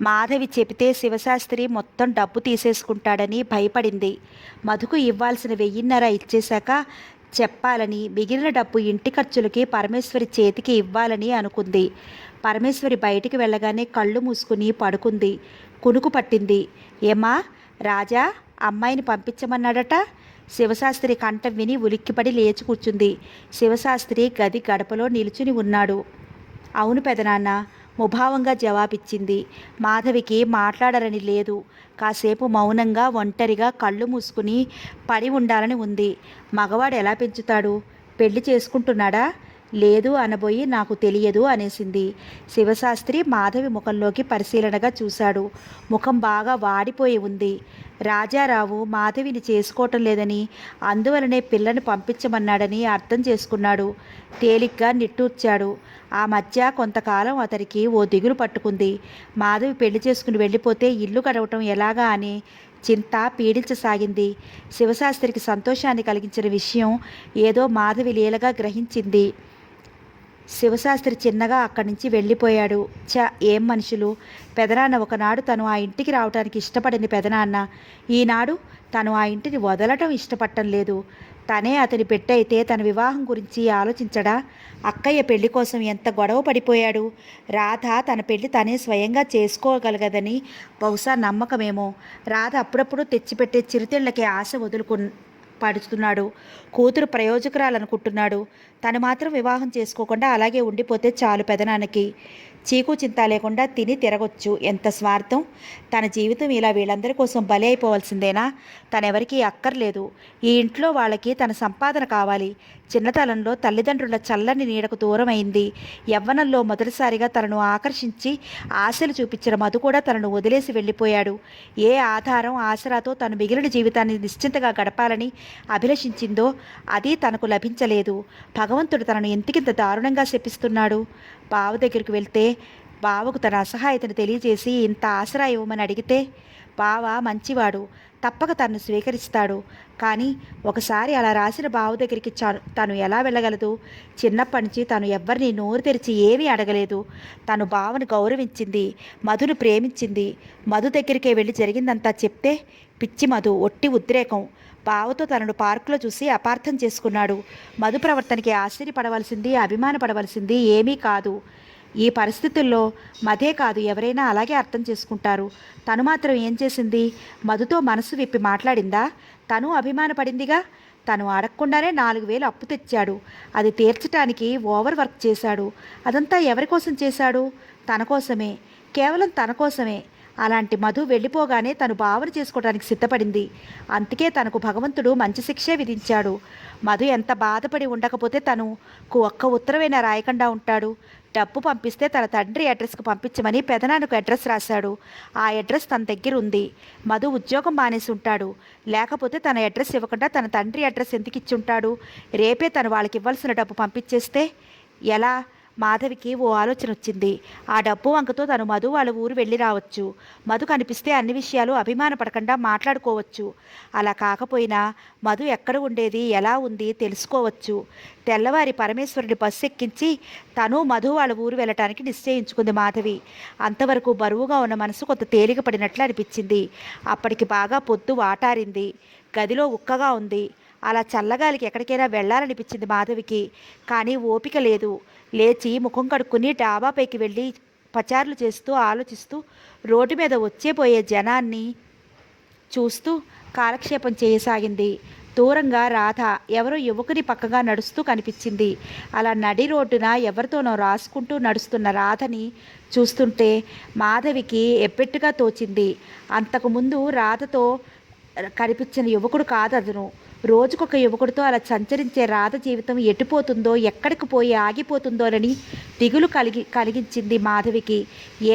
మాధవి చెబితే శివశాస్త్రి మొత్తం డబ్బు తీసేసుకుంటాడని భయపడింది. మధుకు ఇవ్వాల్సిన 1,500 ఇచ్చేశాక చెప్పాలని, మిగిలిన డబ్బు ఇంటి ఖర్చులకి పరమేశ్వరి చేతికి ఇవ్వాలని అనుకుంది. పరమేశ్వరి బయటికి వెళ్ళగానే కళ్ళు మూసుకుని పడుకుంది. కునుకు పట్టింది. ఏమా, రాజా అమ్మాయిని పంపించమన్నాడట. శివశాస్త్రి కంఠం విని ఉలిక్కిపడి లేచి కూర్చుంది. శివశాస్త్రి గది గడపలో నిలుచుని ఉన్నాడు. అవును పెదనాన్న, ముభావంగా జవాబిచ్చింది. మాధవికి మాట్లాడాలని లేదు. కాసేపు మౌనంగా ఒంటరిగా కళ్ళు మూసుకుని పడి ఉండాలని ఉంది. మగవాడు ఎలా పెంచుతాడు? పెళ్లి చేసుకుంటున్నాడా? లేదు అనబోయి నాకు తెలియదు అనేసింది. శివశాస్త్రి మాధవి ముఖంలోకి పరిశీలనగా చూశాడు. ముఖం బాగా వాడిపోయి ఉంది. రాజారావు మాధవిని చేసుకోవటం లేదని, అందువలనే పిల్లని పంపించమన్నాడని అర్థం చేసుకున్నాడు. తేలిగ్గా నిట్టూర్చాడు. ఆ మధ్య కొంతకాలం అతనికి ఓ దిగులు పట్టుకుంది. మాధవి పెళ్లి చేసుకుని వెళ్ళిపోతే ఇల్లు గడవటం ఎలాగా అని చింత పీడించసాగింది. శివశాస్త్రికి సంతోషాన్ని కలిగించిన విషయం ఏదో మాధవి లీలగా గ్రహించింది. శివశాస్త్రి చిన్నగా అక్కడి నుంచి వెళ్ళిపోయాడు. ఏం మనుషులు! పెదనాన్న ఒకనాడు తను ఆ ఇంటికి రావటానికి ఇష్టపడింది పెదనాన్న. ఈనాడు తను ఆ ఇంటిని వదలటం ఇష్టపడటం లేదు. తనే అతని పెట్టయితే తన వివాహం గురించి ఆలోచించడా? అక్కయ్య పెళ్లి కోసం ఎంత గొడవ పడిపోయాడు. రాధ తన పెళ్లి తనే స్వయంగా చేసుకోగలగదని బహుశా నమ్మకమేమో. రాధ అప్పుడప్పుడు తెచ్చిపెట్టే చిరుతిళ్ళకి ఆశ పడుతున్నాడు. కూతురు ప్రయోజకురాలనుకుంటున్నాడు. తను మాత్రం వివాహం చేసుకోకుండా అలాగే ఉండిపోతే చాలు పెదనాన్నకి. చీకు చింత లేకుండా తిని తిరగొచ్చు. ఎంత స్వార్థం! తన జీవితం ఇలా వీళ్ళందరి కోసం బలి అయిపోవాల్సిందేనా? తనెవరికీ అక్కర్లేదు. ఈ ఇంట్లో వాళ్ళకి తన సంపాదన కావాలి. చిన్నతనంలో తల్లిదండ్రుల చల్లని నీడకు దూరమైంది. యవ్వనంలో మొదటిసారిగా తనను ఆకర్షించి ఆశలు చూపించిన మధు కూడా తనను వదిలేసి వెళ్ళిపోయాడు. ఏ ఆధారం ఆసరాతో తను మిగిలిన జీవితాన్ని నిశ్చింతగా గడపాలని అభిలషించిందో అది తనకు లభించలేదు. భగవంతుడు తనను ఎందుకింత దారుణంగా శపిస్తున్నాడు? బావ దగ్గరికి వెళ్తే బావకు తన అసహాయతను తెలియజేసి ఇంత ఆసరా ఇవ్వమని అడిగితే బావ మంచివాడు, తప్పక తనను స్వీకరిస్తాడు. కానీ ఒకసారి అలా రాసిన బావ దగ్గరికి తను ఎలా వెళ్ళగలదు? చిన్నప్పటి నుంచి తను ఎవ్వరిని నోరు తెరిచి ఏమీ అడగలేదు. తను బావను గౌరవించింది, మధును ప్రేమించింది. మధు దగ్గరికే వెళ్ళి జరిగిందంతా చెప్తే పిచ్చి మధు, ఒట్టి ఉద్రేకం. బావతో తనను పార్కులో చూసి అపార్థం చేసుకున్నాడు. మధు ప్రవర్తనకి ఆశ్చర్యపడవలసింది, అభిమానపడవలసింది ఏమీ కాదు. ఈ పరిస్థితుల్లో మధే కాదు, ఎవరైనా అలాగే అర్థం చేసుకుంటారు. తను మాత్రం ఏం చేసింది? మధుతో మనసు విప్పి మాట్లాడిందా? తను అభిమానపడిందిగా. తను అడగకుండానే 4,000 అప్పు తెచ్చాడు. అది తీర్చడానికి ఓవర్ వర్క్ చేశాడు. అదంతా ఎవరి కోసం చేశాడు? తన కోసమే, కేవలం తన కోసమే. అలాంటి మధు వెళ్ళిపోగానే తను భావన చేసుకోవడానికి సిద్ధపడింది. అందుకే తనకు భగవంతుడు మంచి శిక్షే విధించాడు. మధు ఎంత బాధపడి ఉండకపోతే తనకు ఒక్క ఉత్తరమైనా రాయకుండా ఉంటాడు. డబ్బు పంపిస్తే తన తండ్రి అడ్రస్కు పంపించమని పెదనాన్నకు అడ్రస్ రాశాడు. ఆ అడ్రస్ తన దగ్గర ఉంది. మధు ఉద్యోగం మానేసి ఉంటాడు. లేకపోతే తన అడ్రస్ ఇవ్వకుండా తన తండ్రి అడ్రస్ ఎందుకు ఇచ్చి ఉంటాడు? రేపే తను వాళ్ళకి ఇవ్వాల్సిన డబ్బు పంపించేస్తే ఎలా? మాధవికి ఓ ఆలోచన వచ్చింది. ఆ డబ్బు వంకతో తను మధు వాళ్ళ ఊరు వెళ్ళి రావచ్చు. మధు కనిపిస్తే అన్ని విషయాలు అభిమానపడకుండా మాట్లాడుకోవచ్చు. అలా కాకపోయినా మధు ఎక్కడ ఉండేది, ఎలా ఉంది తెలుసుకోవచ్చు. తెల్లవారి పరమేశ్వరుడి బస్సు ఎక్కించి తను మధు వాళ్ళ ఊరు వెళ్ళటానికి నిశ్చయించుకుంది మాధవి. అంతవరకు బరువుగా ఉన్న మనసు కొంత తేలిక పడినట్లు అనిపించింది. అప్పటికి బాగా పొద్దు వాటారింది. గదిలో ఉక్కగా ఉంది. అలా చల్లగాలికి ఎక్కడికైనా వెళ్ళాలనిపించింది మాధవికి. కానీ ఓపిక లేదు. లేచి ముఖం కడుక్కుని డాబాపైకి వెళ్ళి పచారులు చేస్తూ ఆలోచిస్తూ రోడ్డు మీద వచ్చేపోయే జనాన్ని చూస్తూ కాలక్షేపం చేయసాగింది. దూరంగా రాధ ఎవరో యువకుని పక్కగా నడుస్తూ కనిపించింది. అలా నడి రోడ్డున ఎవరితోనో రాసుకుంటూ నడుస్తున్న రాధని చూస్తుంటే మాధవికి ఎబ్బెట్టుగా తోచింది. అంతకుముందు రాధతో కనిపించిన యువకుడు కాదు అతను. రోజుకొక యువకుడితో అలా సంచరించే రాధ జీవితం ఎటుపోతుందో, ఎక్కడికి పోయి ఆగిపోతుందోనని దిగులు కలిగించింది మాధవికి.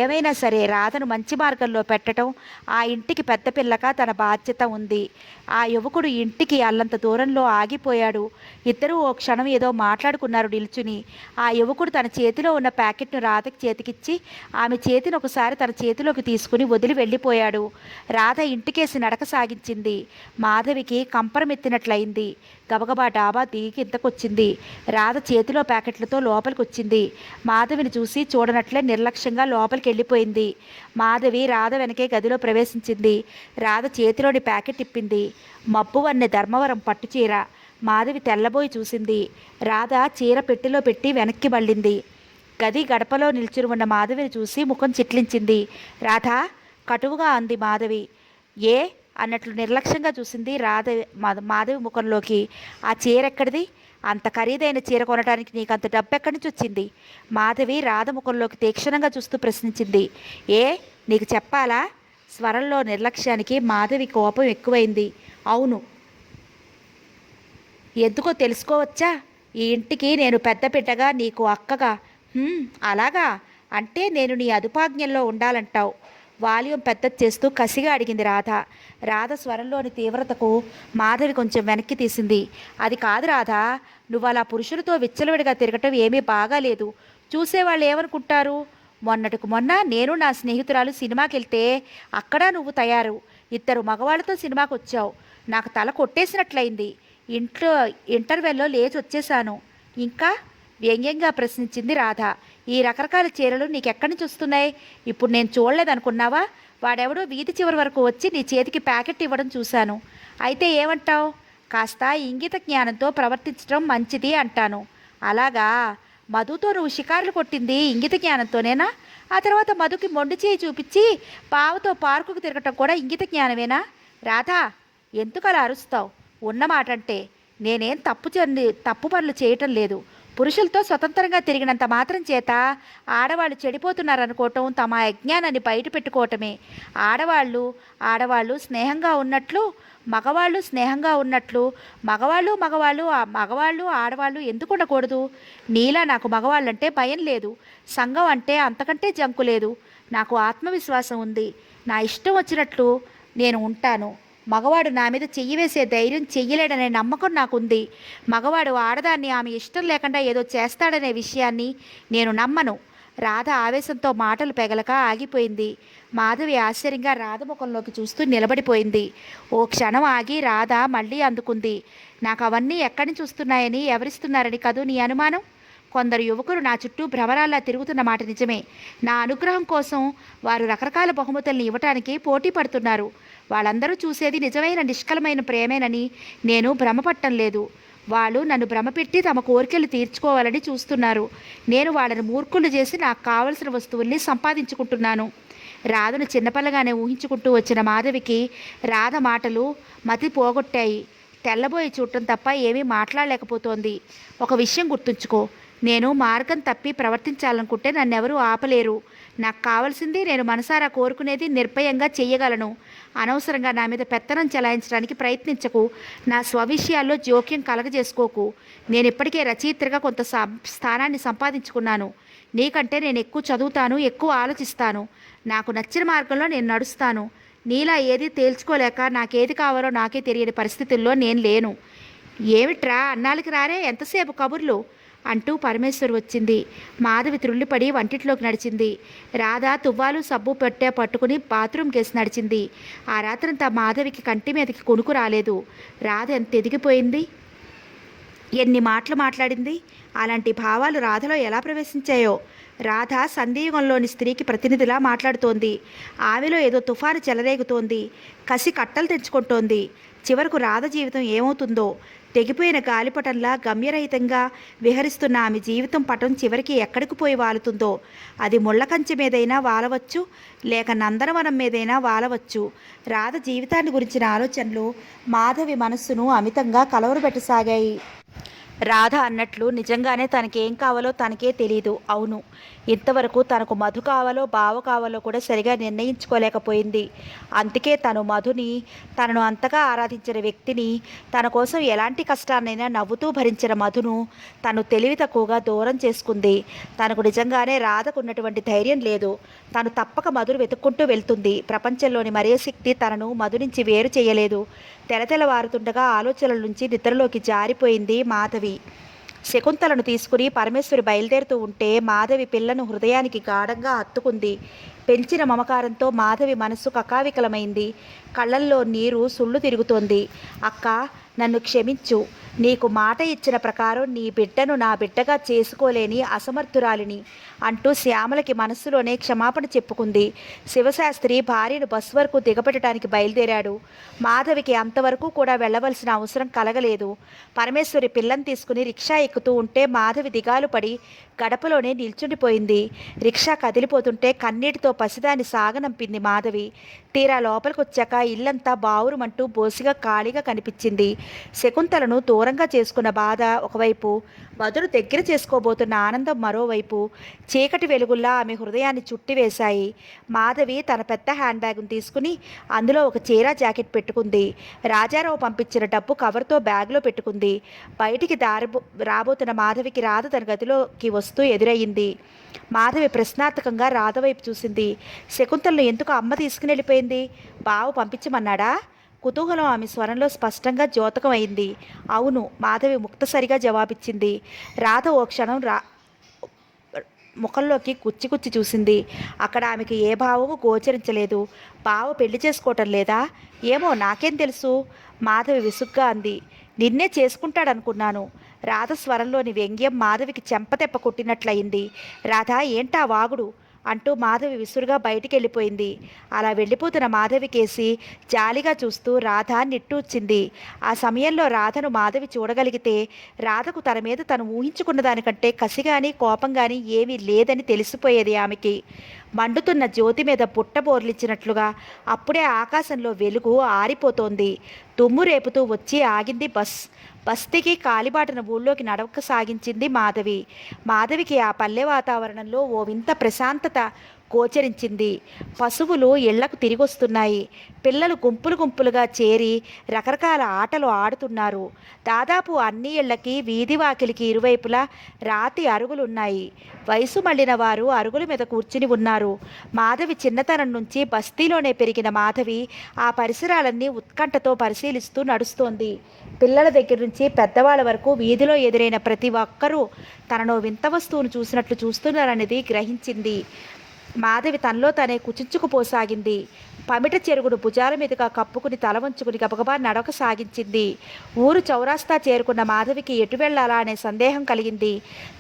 ఏమైనా సరే రాధను మంచి మార్గంలో పెట్టడం ఆ ఇంటికి పెద్ద పిల్లగా తన బాధ్యత ఉంది. ఆ యువకుడు ఇంటికి అల్లంత దూరంలో ఆగిపోయాడు. ఇద్దరూ ఓ క్షణం ఏదో మాట్లాడుకున్నారు నిల్చుని. ఆ యువకుడు తన చేతిలో ఉన్న ప్యాకెట్ను రాధకి చేతికిచ్చి ఆమె చేతిని ఒకసారి తన చేతిలోకి తీసుకుని వదిలి వెళ్ళిపోయాడు. రాధ ఇంటికేసి నడక సాగించింది. మాధవికి కంపరమెత్తినట్లయింది. గబగబా డాబా దిగి ఇంతకొచ్చింది. రాధ చేతిలో ప్యాకెట్లతో లోపలికి వచ్చింది. మాధవిని చూసి చూడనట్లే నిర్లక్ష్యంగా లోపలికి వెళ్ళిపోయింది. మాధవి రాధ వెనకే గదిలో ప్రవేశించింది. రాధ చేతిలోని ప్యాకెట్ ఇప్పింది. మబ్బు వన్నె ధర్మవరం పట్టుచీర. మాధవి తెల్లబోయి చూసింది. రాధ చీర పెట్టెలో పెట్టి వెనక్కి మళ్ళింది. గది గడపలో నిల్చుని ఉన్న మాధవిని చూసి ముఖం చిట్లించింది. రాధా, కటువుగా అంది మాధవి. ఏ అన్నట్లు నిర్లక్ష్యంగా చూసింది రాధ మాధవి ముఖంలోకి. ఆ చీర ఎక్కడిది? అంత ఖరీదైన చీర కొనడానికి నీకు అంత డబ్బు ఎక్కడి నుంచి వచ్చింది? మాధవి రాధ ముఖంలోకి తీక్షణంగా చూస్తూ ప్రశ్నించింది. ఏ నీకు చెప్పాలా? స్వరంలో నిర్లక్ష్యానికి మాధవి కోపం ఎక్కువైంది. అవును. ఎందుకో తెలుసుకోవచ్చా? ఈ ఇంటికి నేను పెద్ద బిడ్డగా, నీకు అక్కగా. అలాగా? అంటే నేను నీ అదుపాజ్ఞల్లో ఉండాలంటావు? వాల్యూమ్ పెద్ద చేస్తూ కసిగా అడిగింది రాధ. రాధ స్వరంలోని తీవ్రతకు మాధవి కొంచెం వెనక్కి తీసింది. అది కాదు రాధా, నువ్వు అలా పురుషులతో విచ్చలవిడిగా తిరగటం ఏమీ బాగాలేదు. చూసేవాళ్ళు ఏమనుకుంటారు? మొన్నటికి మొన్న నేను నా స్నేహితురాలు సినిమాకి వెళ్తే అక్కడ నువ్వు తయారు. ఇద్దరు మగవాళ్ళతో సినిమాకి వచ్చావు. నాకు తల కొట్టేసినట్లయింది. ఇంటర్వెల్లో లేచి వచ్చేశాను. ఇంకా వ్యంగ్యంగా ప్రశ్నించింది రాధ. ఈ రకరకాల చీరలు నీకెక్కడి నుంచి వస్తున్నాయి? ఇప్పుడు నేను చూడలేదనుకున్నావా? వాడెవడో వీధి చివరి వరకు వచ్చి నీ చేతికి ప్యాకెట్ ఇవ్వడం చూశాను. అయితే ఏమంటావు? కాస్త ఇంగిత జ్ఞానంతో ప్రవర్తించడం మంచిది అంటాను. అలాగా? మధుతో నువ్వు షికారులు కొట్టింది ఇంగిత జ్ఞానంతోనేనా? ఆ తర్వాత మధుకి మొండి చేయి చూపించి పావుతో పార్కుకు తిరగటం కూడా ఇంగిత జ్ఞానమేనా? రాధా, ఎందుకు అలా అరుస్తావు? ఉన్నమాటంటే నేనేం తప్పు పనులు చేయటం లేదు. పురుషులతో స్వతంత్రంగా తిరిగినంత మాత్రం చేత ఆడవాళ్ళు చెడిపోతున్నారనుకోవటం తమ అజ్ఞానాన్ని బయట పెట్టుకోవటమే. ఆడవాళ్ళు స్నేహంగా ఉన్నట్లు మగవాళ్ళు స్నేహంగా ఉన్నట్లు మగవాళ్ళు ఆడవాళ్ళు ఎందుకు ఉండకూడదు? నీలా నాకు మగవాళ్ళంటే భయం లేదు. సంఘం అంటే అంతకంటే జంకు లేదు. నాకు ఆత్మవిశ్వాసం ఉంది. నా ఇష్టం వచ్చినట్లు నేను ఉంటాను. మగవాడు నా మీద చెయ్యి వేసే ధైర్యం చెయ్యలేడనే నమ్మకం నాకుంది. మగవాడు ఆడదాన్ని ఆమె ఇష్టం లేకుండా ఏదో చేస్తాడనే విషయాన్ని నేను నమ్మను. రాధ ఆవేశంతో మాటలు పెగలక ఆగిపోయింది. మాధవి ఆశ్చర్యంగా రాధ ముఖంలోకి చూస్తూ నిలబడిపోయింది. ఓ క్షణం ఆగి రాధ మళ్ళీ అందుకుంది. నాకు అవన్నీ ఎక్కడి నుంచి వస్తున్నాయని, ఎవరిస్తున్నారని కదూ నీ అనుమానం? కొందరు యువకులు నా చుట్టూ భ్రమరాల్లా తిరుగుతున్న మాట నిజమే. నా అనుగ్రహం కోసం వారు రకరకాల బహుమతుల్ని ఇవ్వటానికి పోటీ పడుతున్నారు. వాళ్ళందరూ చూసేది నిజమైన నిష్కలమైన ప్రేమేనని నేను భ్రమపట్టం లేదు. వాళ్ళు నన్ను భ్రమపెట్టి తమ కోరికలు తీర్చుకోవాలని చూస్తున్నారు. నేను వాళ్ళని మూర్ఖులు చేసి నాకు కావలసిన వస్తువుల్ని సంపాదించుకుంటున్నాను. రాధను చిన్నపిల్లగానే ఊహించుకుంటూ వచ్చిన మాధవికి రాధ మాటలు మతి పోగొట్టాయి. తెల్లబోయి చూడటం తప్ప ఏమీ మాట్లాడలేకపోతోంది. ఒక విషయం గుర్తుంచుకో, నేను మార్గం తప్పి ప్రవర్తించాలనుకుంటే నన్నెవరూ ఆపలేరు. నాకు కావలసింది నేను మనసారా కోరుకునేది నిర్భయంగా చెయ్యగలను. అనవసరంగా నా మీద పెత్తనం చెలాయించడానికి ప్రయత్నించకు. నా స్వవిషయాల్లో జోక్యం కలగజేసుకోకు. నేను ఇప్పటికే రచయిత్రిగా కొంత స్థానాన్ని సంపాదించుకున్నాను. నీకంటే నేను ఎక్కువ చదువుతాను, ఎక్కువ ఆలోచిస్తాను. నాకు నచ్చిన మార్గంలో నేను నడుస్తాను. నీలా ఏది తేల్చుకోలేక నాకేది కావాలో నాకే తెలియని పరిస్థితుల్లో నేను లేను. ఏమిట్రా అన్నాళ్ళకి రారే, ఎంతసేపు కబుర్లు అంటూ పరమేశ్వరి వచ్చింది. మాధవి త్రుళ్ళిపడి వంటిట్లోకి నడిచింది. రాధ తువ్వాలు సబ్బు పట్టుకుని బాత్రూమ్ కేసి నడిచింది. ఆ రాత్రంతా మాధవికి కంటి మీదకి కొనుకు రాలేదు. రాధ ఎంత ఎదిగిపోయింది, ఎన్ని మాటలు మాట్లాడింది. అలాంటి భావాలు రాధలో ఎలా ప్రవేశించాయో. రాధ సంధియుగంలోని స్త్రీకి ప్రతినిధిలా మాట్లాడుతోంది. ఆమెలో ఏదో తుఫాను చెలరేగుతోంది. కసి కట్టలు తెచ్చుకుంటోంది. చివరకు రాధ జీవితం ఏమవుతుందో. తెగిపోయిన గాలిపటంలా గమ్యరహితంగా విహరిస్తున్న ఆమె జీవితం పటం చివరికి ఎక్కడికి పోయి వాలుతుందో. అది ముళ్ళకంచె మీదైనా వాలవచ్చు, లేక నందనవనం మీదైనా వాలవచ్చు. రాధ జీవితాన్ని గురించిన ఆలోచనలు మాధవి మనస్సును అమితంగా కలవరపెట్టసాగాయి. రాధ అన్నట్లు నిజంగానే తనకేం కావాలో తనకే తెలీదు. అవును, ఇంతవరకు తనకు మధు కావాలో బావ కావాలో కూడా సరిగా నిర్ణయించుకోలేకపోయింది. అందుకే తను మధుని, తనను అంతగా ఆరాధించిన వ్యక్తిని, తన కోసం ఎలాంటి కష్టాన్నైనా నవ్వుతూ భరించిన మధును తను తెలివి తక్కువగా దూరం చేసుకుంది. తనకు నిజంగానే రాధకున్నటువంటి ధైర్యం లేదు. తను తప్పక మధును వెతుక్కుంటూ వెళ్తుంది. ప్రపంచంలోని మరే శక్తి తనను మధు నుంచి వేరు చేయలేదు. తెలతెలవారుతుండగా ఆలోచనల నుంచి నిద్రలోకి జారిపోయింది మాధవి. శకుంతలను తీసుకుని పరమేశ్వరి బయలుదేరుతూ ఉంటే మాధవి పిల్లను హృదయానికి గాఢంగా హత్తుకుంది. పెంచిన మమకారంతో మాధవి మనస్సు కకావికలమైంది. కళ్ళల్లో నీరు సుళ్ళు తిరుగుతోంది. అక్క, నన్ను క్షమించు. నీకు మాట ఇచ్చిన ప్రకారం నీ బిడ్డను నా బిడ్డగా చేసుకోలేని అసమర్థురాలిని అంటూ శ్యామలకి మనస్సులోనే క్షమాపణ చెప్పుకుంది. శివశాస్త్రి భార్యను బస్ వరకు దిగపెట్టడానికి బయలుదేరాడు. మాధవికి అంతవరకు కూడా వెళ్ళవలసిన అవసరం కలగలేదు. పరమేశ్వరి పిల్లని తీసుకుని రిక్షా ఎక్కుతూ ఉంటే మాధవి దిగాలు పడి గడపలోనే నిల్చుండిపోయింది. రిక్షా కదిలిపోతుంటే కన్నీటితో పసిదాన్ని సాగనంపింది మాధవి. తీరా లోపలికొచ్చాక ఇల్లంతా బావురుమంటూ బోసిగా ఖాళీగా కనిపించింది. శకుంతలను దూరంగా చేసుకున్న బాధ ఒకవైపు, మధును దగ్గర చేసుకోబోతున్న ఆనందం మరోవైపు చీకటి వెలుగుల్లా ఆమె హృదయాన్ని చుట్టివేశాయి. మాధవి తన పెద్ద హ్యాండ్ బ్యాగ్ను తీసుకుని అందులో ఒక చీర జాకెట్ పెట్టుకుంది. రాజారావు పంపించిన డబ్బు కవర్తో బ్యాగ్లో పెట్టుకుంది. బయటికి రాబోతున్న మాధవికి రాధ తన గదిలోకి వస్తూ ఎదురయ్యింది. మాధవి ప్రశ్నార్థకంగా రాధ వైపు చూసింది. శకుంతలను ఎందుకు అమ్మ తీసుకుని వెళ్ళిపోయింది? బావ పంపించమన్నాడా? కుతూహలం ఆమె స్వరంలో స్పష్టంగా ద్యోతకం అయింది. అవును, మాధవి ముక్తసరిగా జవాబిచ్చింది. రాధ ఓ క్షణం ముఖంలోకి కుచ్చి చూసింది. అక్కడ ఆమెకి ఏ భావము గోచరించలేదు. బావ పెళ్లి చేసుకోవటం లేదా? ఏమో, నాకేం తెలుసు? మాధవి విసుగ్గా అంది. నిన్నే చేసుకుంటాడనుకున్నాను. రాధ స్వరంలోని వ్యంగ్యం మాధవికి చెంపదెబ్బ కొట్టినట్లయింది. రాధ, ఏంటా వాగుడు అంటూ మాధవి విసురుగా బయటికి వెళ్ళిపోయింది. అలా వెళ్ళిపోతున్న మాధవి కేసి జాలిగా చూస్తూ రాధ నిట్టూర్చింది. ఆ సమయంలో రాధను మాధవి చూడగలిగితే రాధకు తన మీద తను ఊహించుకున్న దానికంటే కసి కానీ కోపం కానీ ఏమీ లేదని తెలిసిపోయేది ఆమెకి. మండుతున్న జ్యోతి మీద బుట్ట బోర్లిచ్చినట్లుగా అప్పుడే ఆకాశంలో వెలుగు ఆరిపోతోంది. తుమ్ము రేపుతూ వచ్చి ఆగింది బస్. బస్తీకి కాలిబాటన ఊళ్ళోకి నడవక సాగించింది మాధవి. మాధవికి ఆ పల్లె వాతావరణంలో ఓ వింత ప్రశాంతత గోచరించింది. పశువులు ఇళ్లకు తిరిగొస్తున్నాయి. పిల్లలు గుంపులుగా చేరి రకరకాల ఆటలు ఆడుతున్నారు. దాదాపు అన్ని ఇళ్లకి వీధి వాకిలికి ఇరువైపులా రాతి అరుగులున్నాయి. వయసు మళ్ళిన వారు అరుగుల మీద కూర్చుని ఉన్నారు. మాధవి చిన్నతనం నుంచి బస్తీలోనే పెరిగిన మాధవి ఆ పరిసరాలన్నీ ఉత్కంఠతో పరిశీలిస్తూ నడుస్తోంది. పిల్లల దగ్గర నుంచి పెద్దవాళ్ళ వరకు వీధిలో ఎదురైన ప్రతి ఒక్కరూ తనను వింత వస్తువును చూసినట్లు చూస్తున్నారనేది గ్రహించింది. మాధవి తనలో తనే కుచించుకుపోసాగింది. పమిట చెరుగుడు భుజాల మీదుగా కప్పుకుని తల వంచుకుని గబగబా నడక సాగించింది. ఊరు చౌరాస్తా చేరుకున్న మాధవికి ఎటు వెళ్ళాలా అనే సందేహం కలిగింది.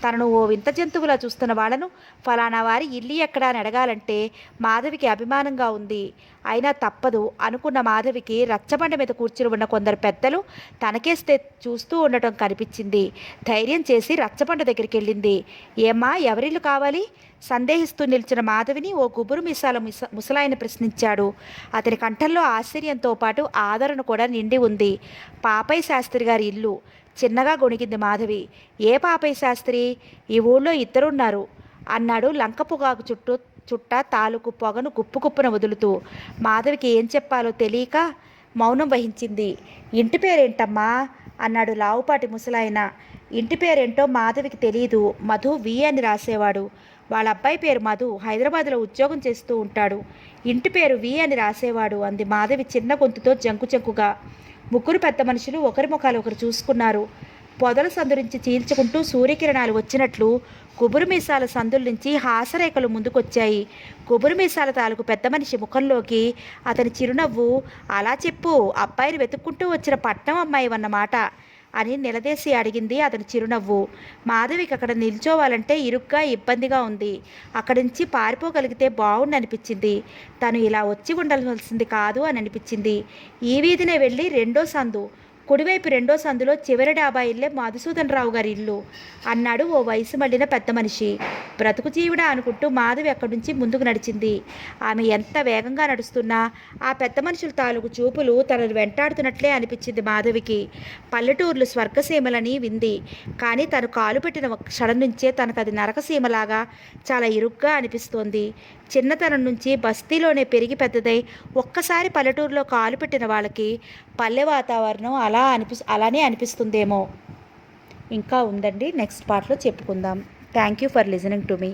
తనను ఓ వింత జంతువులా చూస్తున్న వాళ్లను ఫలానా వారి ఇల్లు ఎక్కడా అని అడగాలంటే మాధవికి అభిమానంగా ఉంది. అయినా తప్పదు అనుకున్న మాధవికి రచ్చబండ మీద కూర్చుని ఉన్న కొందరు పెద్దలు తనకేస్తే చూస్తూ ఉండటం కనిపించింది. ధైర్యం చేసి రచ్చబండ దగ్గరికి వెళ్ళింది. ఏమ్మా, ఎవరిల్లు కావాలి? సందేహిస్తూ నిలిచిన మాధవిని ఓ గుబురు మీసాల ముసలాయన ప్రశ్నించాడు. అతని కంఠంలో ఆశ్చర్యంతో పాటు ఆదరణ కూడా నిండి ఉంది. పాపయ్య శాస్త్రి గారి ఇల్లు. చిన్నగా గొణిగింది మాధవి. ఏ పాపయ్య శాస్త్రి? ఈ ఊళ్ళో ఇద్దరున్నారు అన్నాడు లంక పొగాకు చుట్ట తాలూకు పొగను గుప్పున వదులుతూ. మాధవికి ఏం చెప్పాలో తెలియక మౌనం వహించింది. ఇంటి పేరేంటమ్మా అన్నాడు లావుపాటి ముసలాయన. ఇంటి పేరేంటో మాధవికి తెలియదు. మధు వి అని రాసేవాడు. వాళ్ళ అబ్బాయి పేరు మధు, హైదరాబాద్లో ఉద్యోగం చేస్తూ ఉంటాడు. ఇంటి పేరు వి అని రాసేవాడు అంది మాధవి చిన్న గొంతుతో జంకుగా. ముగ్గురు పెద్ద మనుషులు ఒకరి ముఖాలు ఒకరు చూసుకున్నారు. పొదల సందురించి చీల్చుకుంటూ సూర్యకిరణాలు వచ్చినట్లు గుబురు మీసాల సందుల నుంచి హాసరేఖలు ముందుకొచ్చాయి. గుబురు మీసాల తాలూకు పెద్ద మనిషి ముఖంలోకి అతని చిరునవ్వు. అలా చెప్పు, అబ్బాయిని వెతుక్కుంటూ వచ్చిన పట్నం అమ్మాయి అన్నమాట అని నిలదీసి అడిగింది అతని చిరునవ్వు. మాధవికి అక్కడ నిల్చోవాలంటే ఇరుగ్గా ఇబ్బందిగా ఉంది. అక్కడి నుంచి పారిపోగలిగితే బాగుండి అనిపించింది. తను ఇలా వచ్చి ఉండవలసింది కాదు అని అనిపించింది. ఈ వీధినే వెళ్ళి రెండో సందు, కుడివైపు రెండో సందులో చివరి డాబా ఇల్లే మధుసూదన్ రావు గారి ఇల్లు అన్నాడు ఓ వయసు మళ్ళిన పెద్ద మనిషి. బ్రతుకు జీవుడా అనుకుంటూ మాధవి అక్కడి నుంచి ముందుకు నడిచింది. ఆమె ఎంత వేగంగా నడుస్తున్నా ఆ పెద్ద మనుషుల తాలూకు చూపులు తనను వెంటాడుతున్నట్లే అనిపించింది మాధవికి. పల్లెటూర్లు స్వర్గసీమలని వింది, కానీ తను కాలు పెట్టిన క్షణం నుంచే తనకు అది నరకసీమలాగా చాలా ఇరుగ్గా అనిపిస్తోంది. చిన్నతనం నుంచి బస్తీలోనే పెరిగి పెద్దదై ఒక్కసారి పల్లెటూరులో కాలు పెట్టిన వాళ్ళకి పల్లె వాతావరణం అలానే అనిపిస్తుందేమో. ఇంకా ఉందండి, నెక్స్ట్ పార్ట్లో చెప్పుకుందాం. Thank you for listening to me.